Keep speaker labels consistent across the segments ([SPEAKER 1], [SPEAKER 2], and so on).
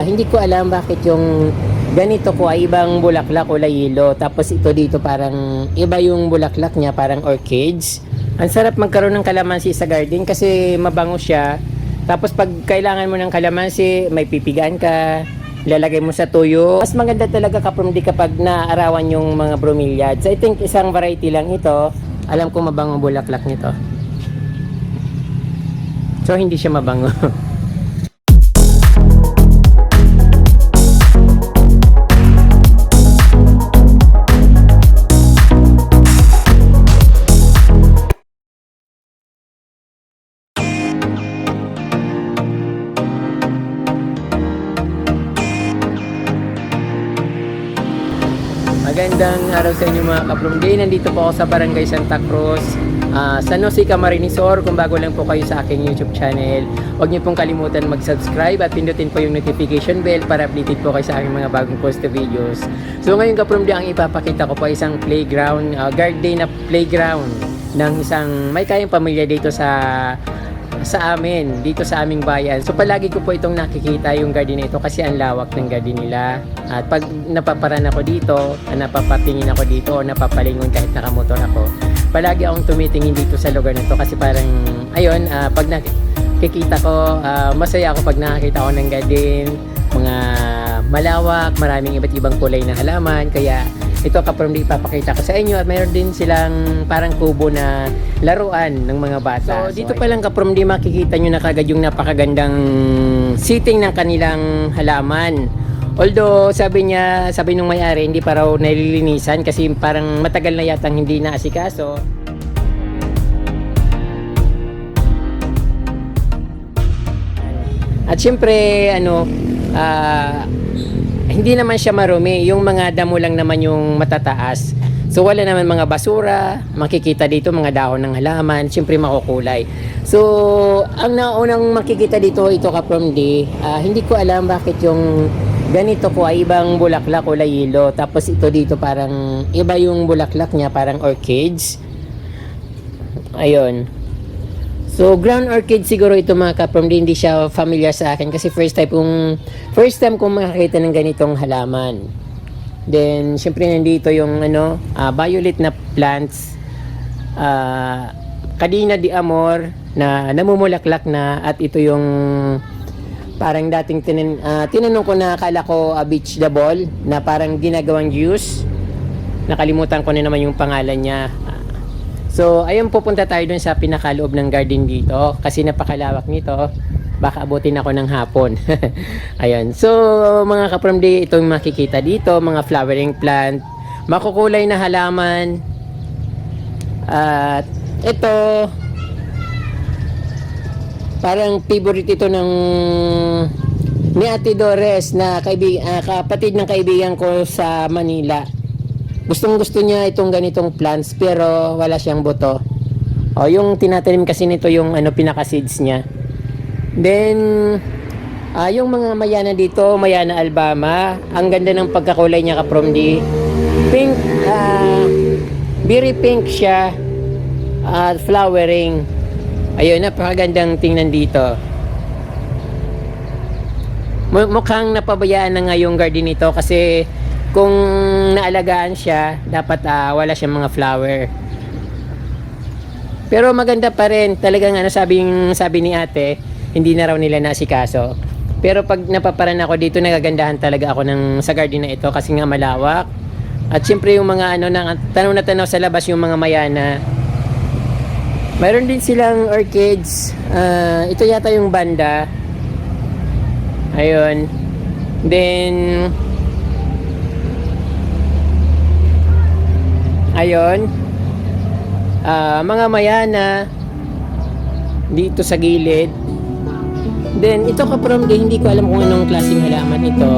[SPEAKER 1] Hindi ko alam bakit yung ganito ko ay ibang bulaklak o layilo. Tapos ito dito parang iba yung bulaklak niya, parang orchids. Ang sarap magkaroon ng kalamansi sa garden kasi mabango siya. Tapos pag kailangan mo ng kalamansi, may pipigaan ka, lalagay mo sa tuyo. Mas maganda talaga kapromdi kapag naarawan yung mga bromeliads. I think isang variety lang ito. Alam ko mabango bulaklak nito. So hindi siya mabango. Magandang araw sa inyo mga kapromdi. Nandito po ako sa Barangay Santa Cruz, San Jose, Camarines Sur. Kung bago lang po kayo sa aking YouTube channel, huwag niyo pong kalimutan mag-subscribe at pindutin po yung notification bell para updated po kayo sa aking mga bagong post na videos. So ngayon kapromdi, ang ipapakita ko po ay isang playground, garden na playground ng isang may kayang pamilya dito sa amin, dito sa aming bayan. So palagi ko po itong nakikita yung garden na ito kasi ang lawak ng garden nila. At pag napaparan ako dito, napapatingin ako dito o napapalingon kahit nakamotor ako, palagi akong tumitingin dito sa lugar na ito kasi parang ayun, pag nakikita ko, masaya ako pag nakakita ko ng garden, mga malawak, maraming iba't ibang kulay na halaman. Kaya ito kapromdi ipapakita ko sa inyo, at mayroon din silang parang kubo na laruan ng mga bata. So dito pa lang kapromdi makikita nyo na kagad yung napakagandang setting ng kanilang halaman. Although sabi nung may-ari hindi pa raw nililinisan kasi parang matagal na yatang hindi naasikaso. At syempre hindi naman siya marumi, yung mga damo lang naman yung matataas. So wala naman mga basura, makikita dito mga dahon ng halaman, siyempre makukulay. So ang naunang makikita dito, ito kapromdi, hindi ko alam bakit yung ganito ko ay ibang bulaklak o layilo. Tapos ito dito parang iba yung bulaklak niya, parang orchids. Ayun. So ground orchid siguro ito mga kapromdi, hindi siya familiar sa akin kasi first time kong makakita ng ganitong halaman. Then syempre nandito yung violet na plants, Cadena de Amor na namumulaklak na, at ito yung parang dating tinanong ko na akala ko vegetable na parang ginagawang juice. Nakalimutan ko na naman yung pangalan niya. So, ayun, pupunta tayo dun sa pinakaloob ng garden dito kasi napakalawak nito. Baka abutin ako ng hapon. Ayun. So, mga kapromdi, itong makikita dito, mga flowering plant, makukulay na halaman. At ito, parang favorite ito ni Ate Dores na kapatid ng kaibigan ko sa Manila. Gustong-gusto niya itong ganitong plants pero wala siyang buto. O yung tinatanim kasi nito yung pinaka-seeds niya. Then yung mga mayana dito, Mayana albama, ang ganda ng pagkakulay niya kapromdi. Pink, berry pink siya, flowering. Ayun, napakagandang tingnan dito. Mukhang napabayaan na nga yung garden nito kasi kung naalagaan siya, dapat wala siyang mga flower. Pero maganda pa rin. Talagang sabi ni ate, hindi na raw nila nasikaso. Pero pag napaparan ako dito, nagagandahan talaga ako sa garden na ito kasi nga malawak. At syempre yung mga tanaw na tanaw sa labas yung mga mayana. Mayroon din silang orchids. Ito yata yung banda. Ayun. Then ayun, mga mayana dito sa gilid. Then ito kapromdi, hindi ko alam kung anong klaseng halaman ito.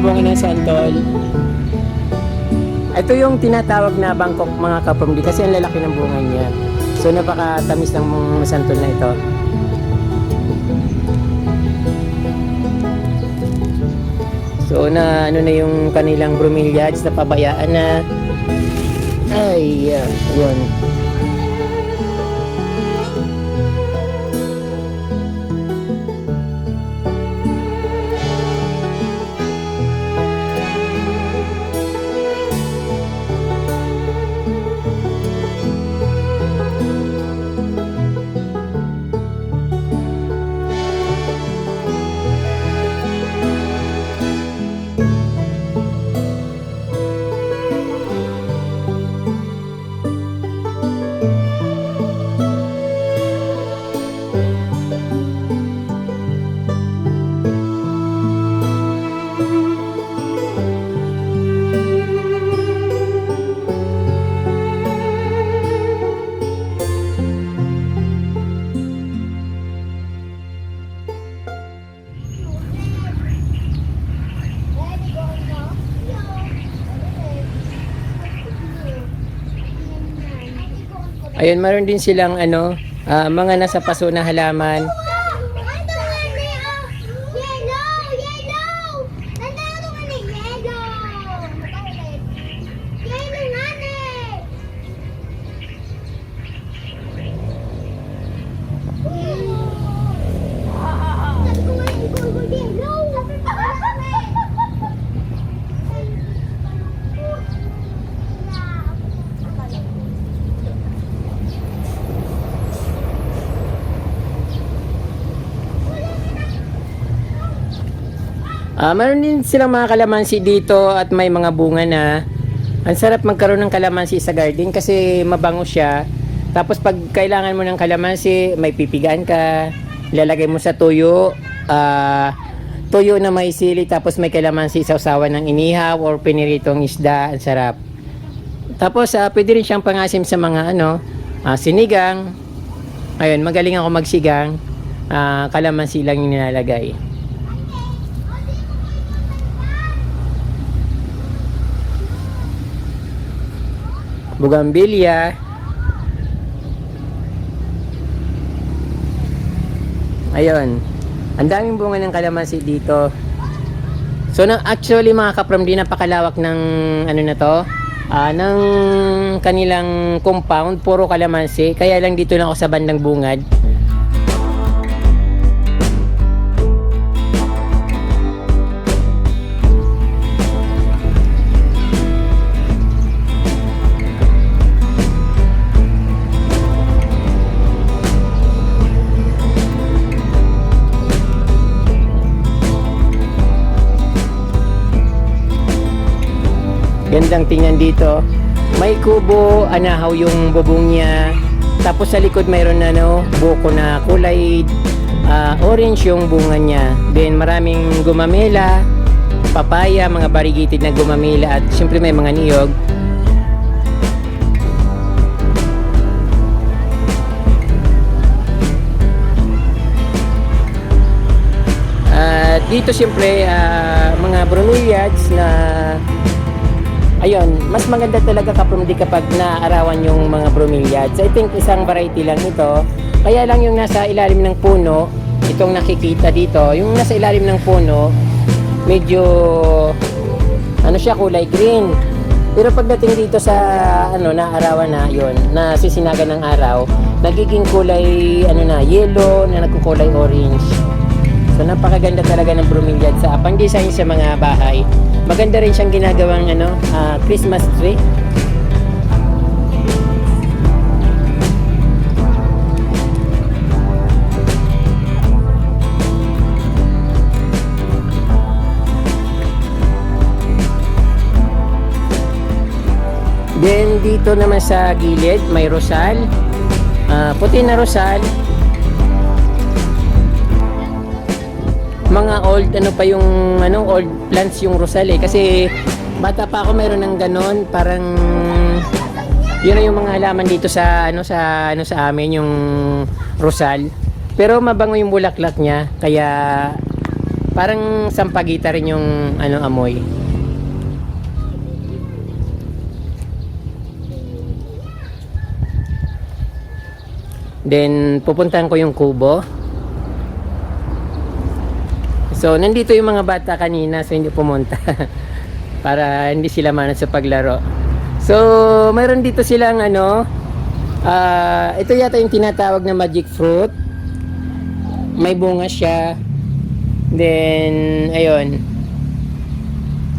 [SPEAKER 1] bunga ng santol. Ito yung tinatawag na Bangkok mga kapromdi kasi ang lalaki ng bunga niya. So napakatamis ng santol na ito. So na ano na yung kanilang bromeliads na pabayaan na. Ay, yun. Ayun, meron din silang mga nasa paso na halaman. Meron din silang mga kalamansi dito at may mga bunga na. Ang sarap magkaroon ng kalamansi sa garden kasi mabango siya. Tapos pag kailangan mo ng kalamansi, may pipigaan ka, ilalagay mo sa tuyo, tuyo na may sili, tapos may kalamansi sa usawan ng inihaw or piniritong isda. Ang sarap. Tapos pwede rin siyang pangasim sa mga sinigang. Ayun, magaling ako magsigang. Kalamansi lang yung nilalagay. Bugambilya. Ayun. Ang daming bunga ng kalamansi dito. So actually mga kapromdi, napakalawak ng ng kanilang compound, puro kalamansi. Kaya lang dito lang ako sa bandang bungad. Gandang tingnan dito. May kubo, anahaw yung bubong niya. Tapos sa likod mayroon buko na kulay orange yung bunga niya. Then maraming gumamela, papaya, mga variegated na gumamela at syempre may mga niyog. At dito syempre mga bromeliads na ayun, mas maganda talaga kapromdi kapag naarawan yung mga bromeliads. I think isang variety lang ito. Kaya lang yung nasa ilalim ng puno, itong nakikita dito, yung nasa ilalim ng puno, medyo siya, kulay green. Pero pagdating dito sa naarawan na yun, nasisinagan ng araw, nagiging kulay yellow na nagkukulay orange. So napakaganda talaga ng bromeliads sa pang-design sa mga bahay. Maganda rin siyang ginagawang Christmas tree. Then dito naman sa gilid may rosal, puti na rosal. Mga old old plants yung rosal kasi bata pa ako mayroon ng ganon, parang yun yung mga halaman dito sa sa amin, yung rosal. Pero mabango yung bulaklak niya, kaya Parang sampagita rin yung ano amoy. Then pupuntahan ko yung kubo. So nandito yung mga bata kanina, so hindi pumunta para hindi sila manat sa paglaro. So mayroon dito silang ano, ito yata yung tinatawag na magic fruit. May bunga siya. Then ayun,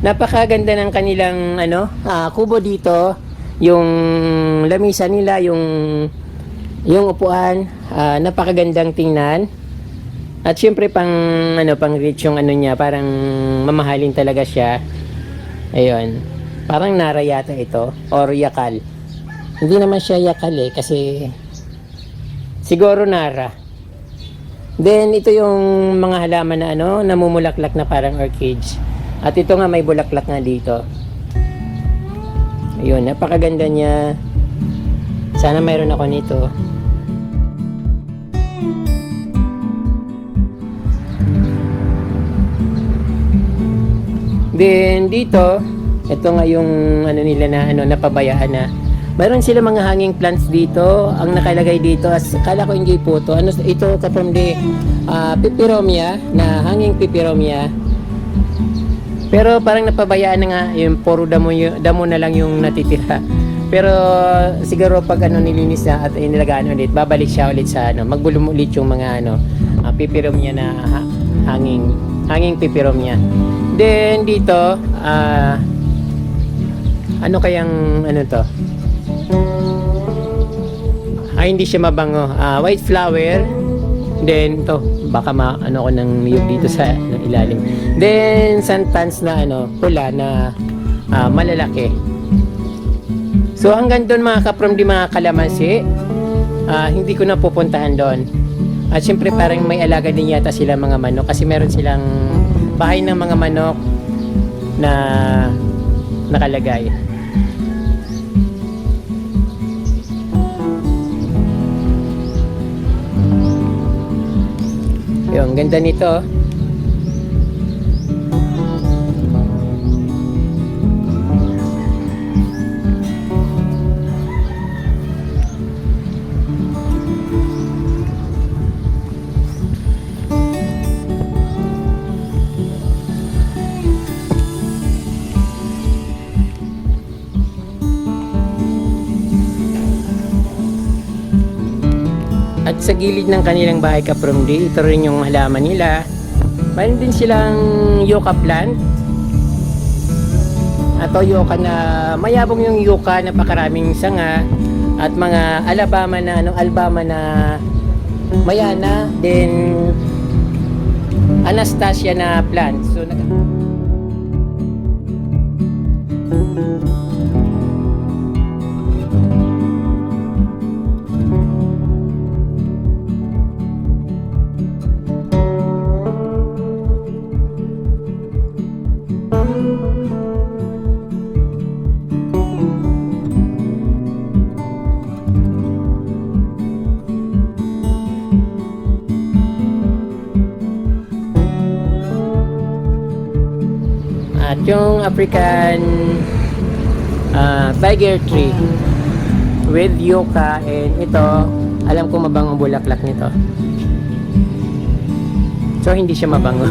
[SPEAKER 1] napakaganda ng kanilang ano, kubo dito. Yung lamisa nila, yung upuan, napakagandang tingnan. At syempre pang ano, pang rich yung ano niya, parang mamahalin talaga siya. Ayun. Parang Nara yata ito or Yakal. Hindi naman siya Yakal kasi siguro Nara. Then ito yung mga halaman na ano, namumulaklak na parang orchids. At ito nga may bulaklak nga dito. Ayun, napakaganda niya. Sana mayroon ako nito. Then dito, ito nga yung ano nila na ano, napabayaan na. Mayroon sila mga hanging plants dito. Ang nakalagay dito, kala ko hindi puto. Ano ito, kapamdi, peperomia, na hanging peperomia. Pero parang napabayaan na nga, yung puro damo na lang yung natitira. Pero siguro pag ano nilinis na at inilagaan ulit, babalik siya ulit sa ano, magbulong ulit yung mga ano, peperomia na hanging peperomia. Then dito, ano kayang ano to? Hindi siya mabango. White flower. Then to, baka ano ko ng niyog dito sa ilalim. Then santans na ano, pula na malalaki. So hanggang doon mga kaprom di mga kalamansi, hindi ko na pupuntahan doon. At syempre parang may alaga din yata sila mga manok kasi meron silang bahay ng mga manok na nakalagay. Yung ganda nito. At sa gilid ng kanilang bahay kapromdi, ito rin yung halaman nila. Mayroon din silang yucca plant. Ato yucca na mayabong yung yucca, napakaraming sanga at mga Alabama na mayana, then Anastasia na plant. So at yung African tiger tree with yucca, and ito alam ko mabango ang bulaklak nito, so hindi siya mabango.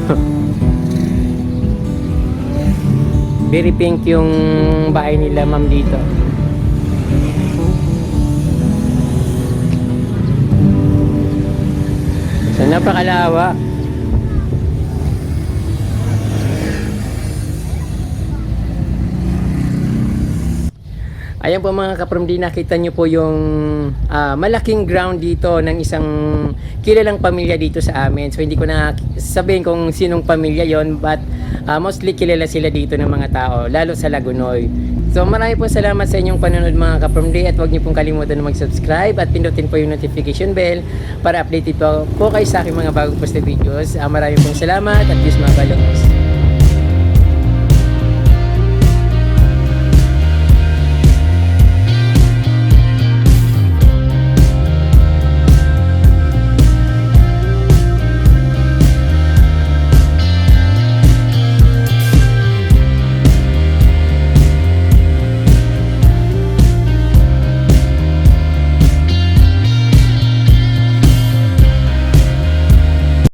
[SPEAKER 1] Very pink yung bahay nila ma'am dito. So napakalawak. Ayan po mga kapromdi, nakita nyo po yung malaking ground dito ng isang kilalang pamilya dito sa amin. So hindi ko na sabihin kung sinong pamilya yon, but mostly kilala sila dito ng mga tao, lalo sa Lagunoy. So marami po salamat sa inyong panonood mga kapromdi, at huwag nyo pong kalimutan na mag-subscribe at pindutin po yung notification bell para updated po kayo sa aking mga bagong post na videos. Marami pong salamat at Diyos mga balong.